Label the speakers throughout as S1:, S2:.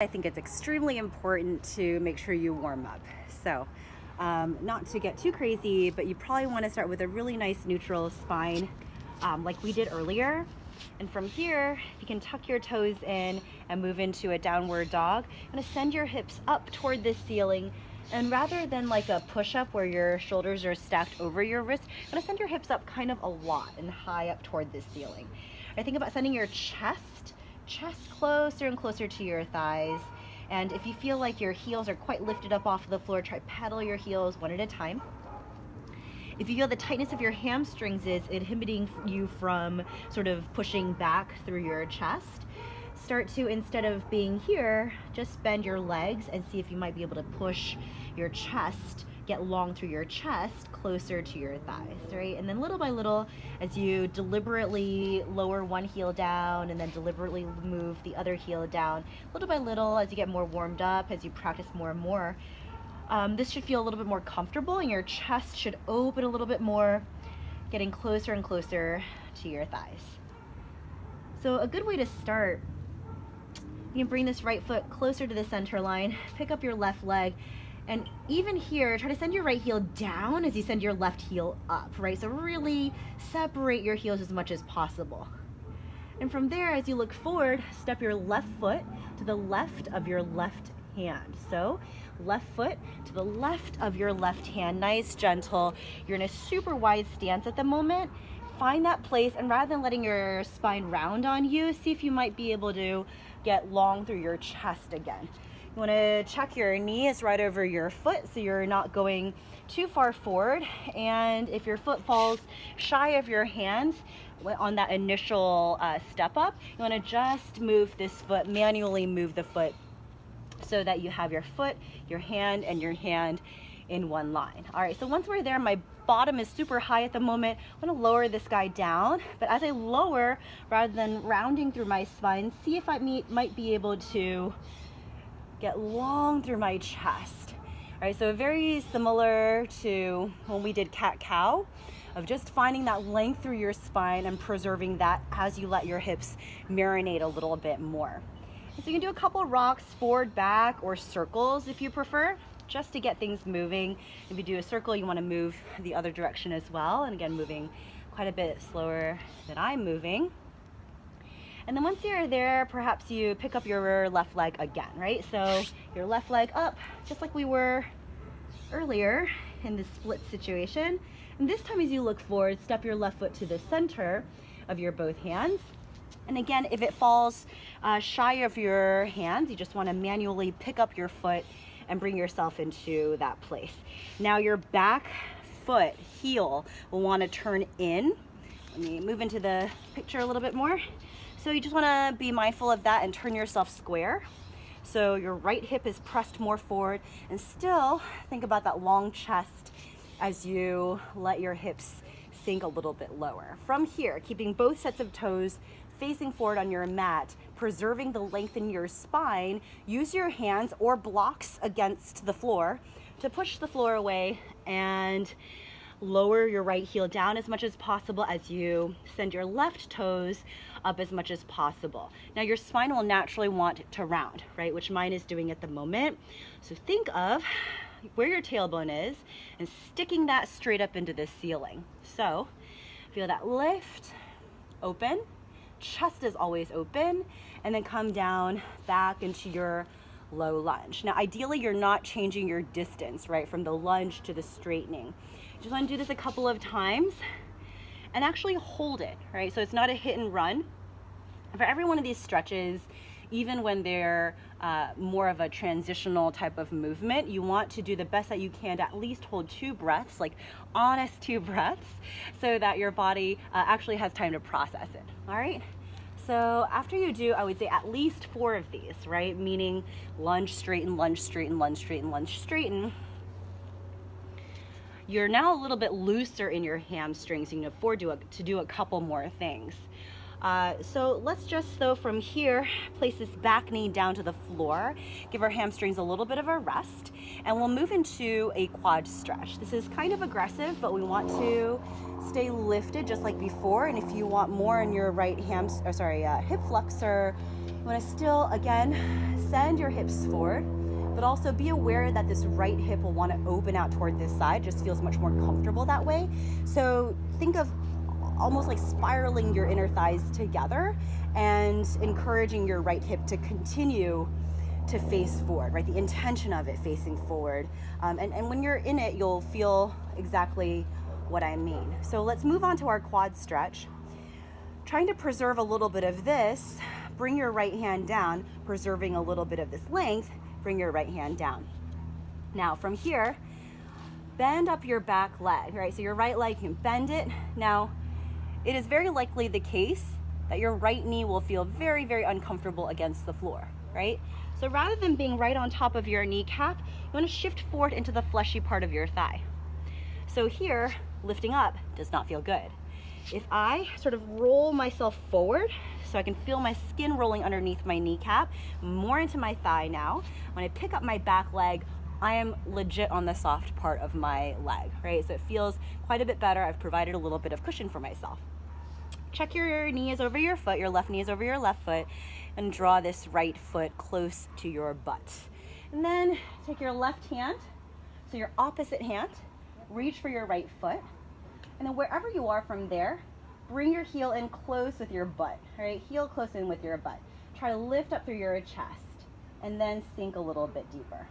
S1: I think it's extremely important to make sure you warm up. So not to get too crazy, but you probably want to start with a really nice neutral spine like we did earlier. And from here, if you can tuck your toes in and move into a downward dog, you're going to send your hips up toward the ceiling. And rather than like a push-up where your shoulders are stacked over your wrist, you're going to send your hips up kind of a lot and high up toward the ceiling. I think about sending your chest closer and closer to your thighs. And if you feel like your heels are quite lifted up off of the floor, try pedal your heels one at a time. If you feel the tightness of your hamstrings is inhibiting you from sort of pushing back through your chest, start to, instead of being here, just bend your legs and see if you might be able to push your chest, get long through your chest, closer to your thighs, right? And then little by little, as you deliberately lower one heel down and then deliberately move the other heel down, little by little, as you get more warmed up, as you practice more and more, this should feel a little bit more comfortable and your chest should open a little bit more, getting closer and closer to your thighs. So a good way to start, you can bring this right foot closer to the center line, pick up your left leg, and even here, try to send your right heel down as you send your left heel up, right? So really separate your heels as much as possible. And from there, as you look forward, step your left foot to the left of your left hand. So left foot to the left of your left hand, nice, gentle. You're in a super wide stance at the moment. Find that place, and rather than letting your spine round on you, see if you might be able to get long through your chest again. You want to check your knee is right over your foot so you're not going too far forward. And if your foot falls shy of your hands on that initial step up, you want to just move this foot, manually move the foot so that you have your foot, your hand, and your hand in one line. All right, so once we're there, my bottom is super high at the moment. I'm gonna lower this guy down, but as I lower, rather than rounding through my spine, see if I might be able to get long through my chest. All right, so very similar to when we did cat-cow, of just finding that length through your spine and preserving that as you let your hips marinate a little bit more. And so you can do a couple rocks, forward, back, or circles if you prefer, just to get things moving. If you do a circle, you want to move the other direction as well, and again, moving quite a bit slower than I'm moving. And then once you're there, perhaps you pick up your left leg again, right? So your left leg up, just like we were earlier in the split situation. And this time as you look forward, step your left foot to the center of your both hands. And again, if it falls shy of your hands, you just want to manually pick up your foot and bring yourself into that place. Now your back foot, heel, will want to turn in. Let me move into the picture a little bit more. So you just want to be mindful of that and turn yourself square. So your right hip is pressed more forward, and still think about that long chest as you let your hips sink a little bit lower. From here, keeping both sets of toes facing forward on your mat, preserving the length in your spine, use your hands or blocks against the floor to push the floor away and lower your right heel down as much as possible as you send your left toes up as much as possible. Now your spine will naturally want to round, right? Which mine is doing at the moment. So think of where your tailbone is and sticking that straight up into the ceiling. So feel that lift, open, chest is always open, and then come down back into your low lunge. Now ideally you're not changing your distance, right, from the lunge to the straightening. You just want to do this a couple of times and actually hold it, right? So it's not a hit and run. For every one of these stretches, even when they're more of a transitional type of movement, you want to do the best that you can to at least hold 2 breaths, like honest 2 breaths, so that your body actually has time to process it, all right? So after you do, I would say at least 4 of these, right? Meaning lunge, straighten, lunge, straighten, lunge, straighten, lunge, straighten. You're now a little bit looser in your hamstrings, so you can afford to do a couple more things. So let's just, though, from here, place this back knee down to the floor, give our hamstrings a little bit of a rest, and we'll move into a quad stretch. This is kind of aggressive, but we want to stay lifted just like before. And if you want more in your right hip flexor, you want to still, again, send your hips forward, but also be aware that this right hip will want to open out toward this side. Just feels much more comfortable that way. So think of almost like spiraling your inner thighs together and encouraging your right hip to continue to face forward, right? The intention of it facing forward. And when you're in it, you'll feel exactly what I mean. So let's move on to our quad stretch. Trying to preserve a little bit of this, bring your right hand down, preserving a little bit of this length, bring your right hand down. Now from here, bend up your back leg, right? So your right leg, you can bend it. Now, it is very likely the case that your right knee will feel very, very uncomfortable against the floor, right? So rather than being right on top of your kneecap, you want to shift forward into the fleshy part of your thigh. So here, lifting up does not feel good. If I sort of roll myself forward so I can feel my skin rolling underneath my kneecap, more into my thigh now, when I pick up my back leg, I am legit on the soft part of my leg, right? So it feels quite a bit better. I've provided a little bit of cushion for myself. Check your knee is over your foot, your left knee is over your left foot, and draw this right foot close to your butt. And then take your left hand, so your opposite hand, reach for your right foot, and then wherever you are from there, bring your heel in close with your butt, right? Heel close in with your butt. Try to lift up through your chest, and then sink a little bit deeper.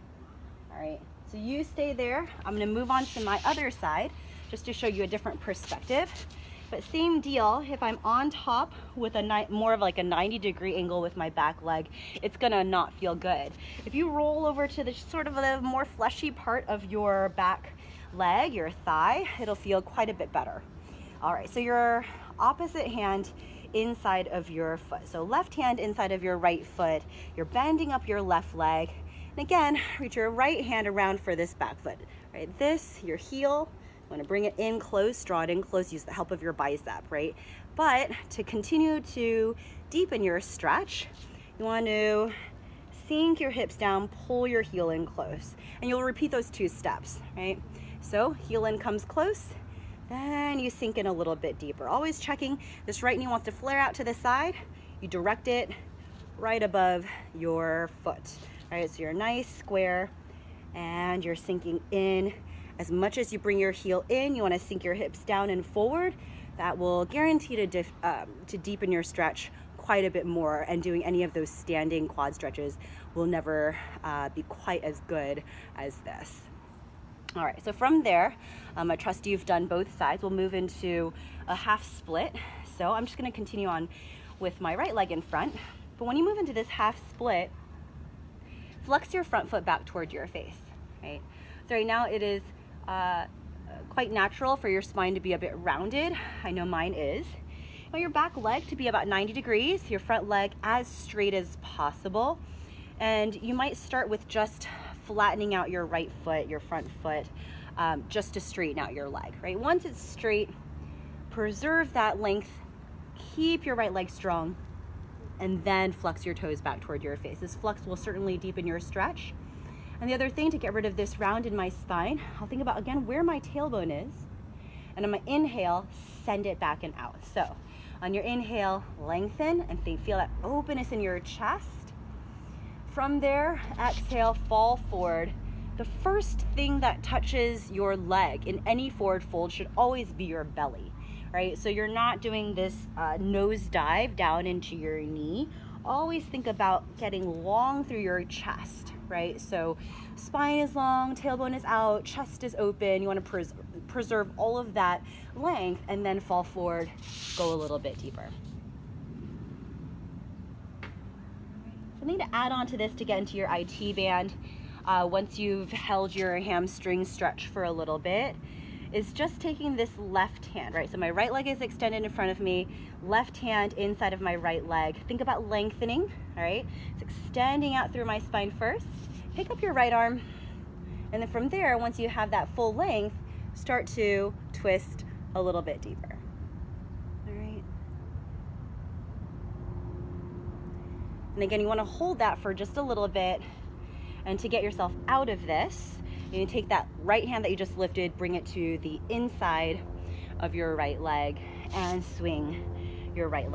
S1: All right, so you stay there. I'm gonna move on to my other side just to show you a different perspective. But same deal, if I'm on top with more of like a 90-degree angle with my back leg, it's gonna not feel good. If you roll over to the sort of the more fleshy part of your back leg, your thigh, it'll feel quite a bit better. All right, so your opposite hand inside of your foot. So left hand inside of your right foot, you're bending up your left leg. And again, reach your right hand around for this back foot, right? This, your heel, you want to bring it in close, draw it in close, use the help of your bicep, right? But to continue to deepen your stretch, you want to sink your hips down, pull your heel in close. And you'll repeat those 2 steps, right? So heel in comes close, then you sink in a little bit deeper. Always checking this right knee wants to flare out to the side. You direct it right above your foot. All right, so you're nice, square, and you're sinking in. As much as you bring your heel in, you want to sink your hips down and forward. That will guarantee to deepen your stretch quite a bit more, and doing any of those standing quad stretches will never be quite as good as this. All right, so from there, I trust you've done both sides. We'll move into a half split. So I'm just going to continue on with my right leg in front. But when you move into this half split, flex your front foot back toward your face, right? So right now it is quite natural for your spine to be a bit rounded. I know mine is. You want your back leg to be about 90 degrees, your front leg as straight as possible. And you might start with just flattening out your right foot, your front foot, just to straighten out your leg, right? Once it's straight, preserve that length, keep your right leg strong, and then flex your toes back toward your face. This flex will certainly deepen your stretch. And the other thing, to get rid of this round in my spine, I'll think about, again, where my tailbone is. And on my inhale, send it back and out. So on your inhale, lengthen and feel that openness in your chest. From there, exhale, fall forward. The first thing that touches your leg in any forward fold should always be your belly, right? So you're not doing this nose dive down into your knee. Always think about getting long through your chest, right? So spine is long, tailbone is out, chest is open. You want to preserve all of that length, and then fall forward, go a little bit deeper. Something to add on to this to get into your IT band, once you've held your hamstring stretch for a little bit, is just taking this left hand, right? So my right leg is extended in front of me, left hand inside of my right leg. Think about lengthening, all right? It's extending out through my spine first. Pick up your right arm, and then from there, once you have that full length, start to twist a little bit deeper. All right. And again, you want to hold that for just a little bit. And to get yourself out of this, you can take that right hand that you just lifted, bring it to the inside of your right leg, and swing your right leg.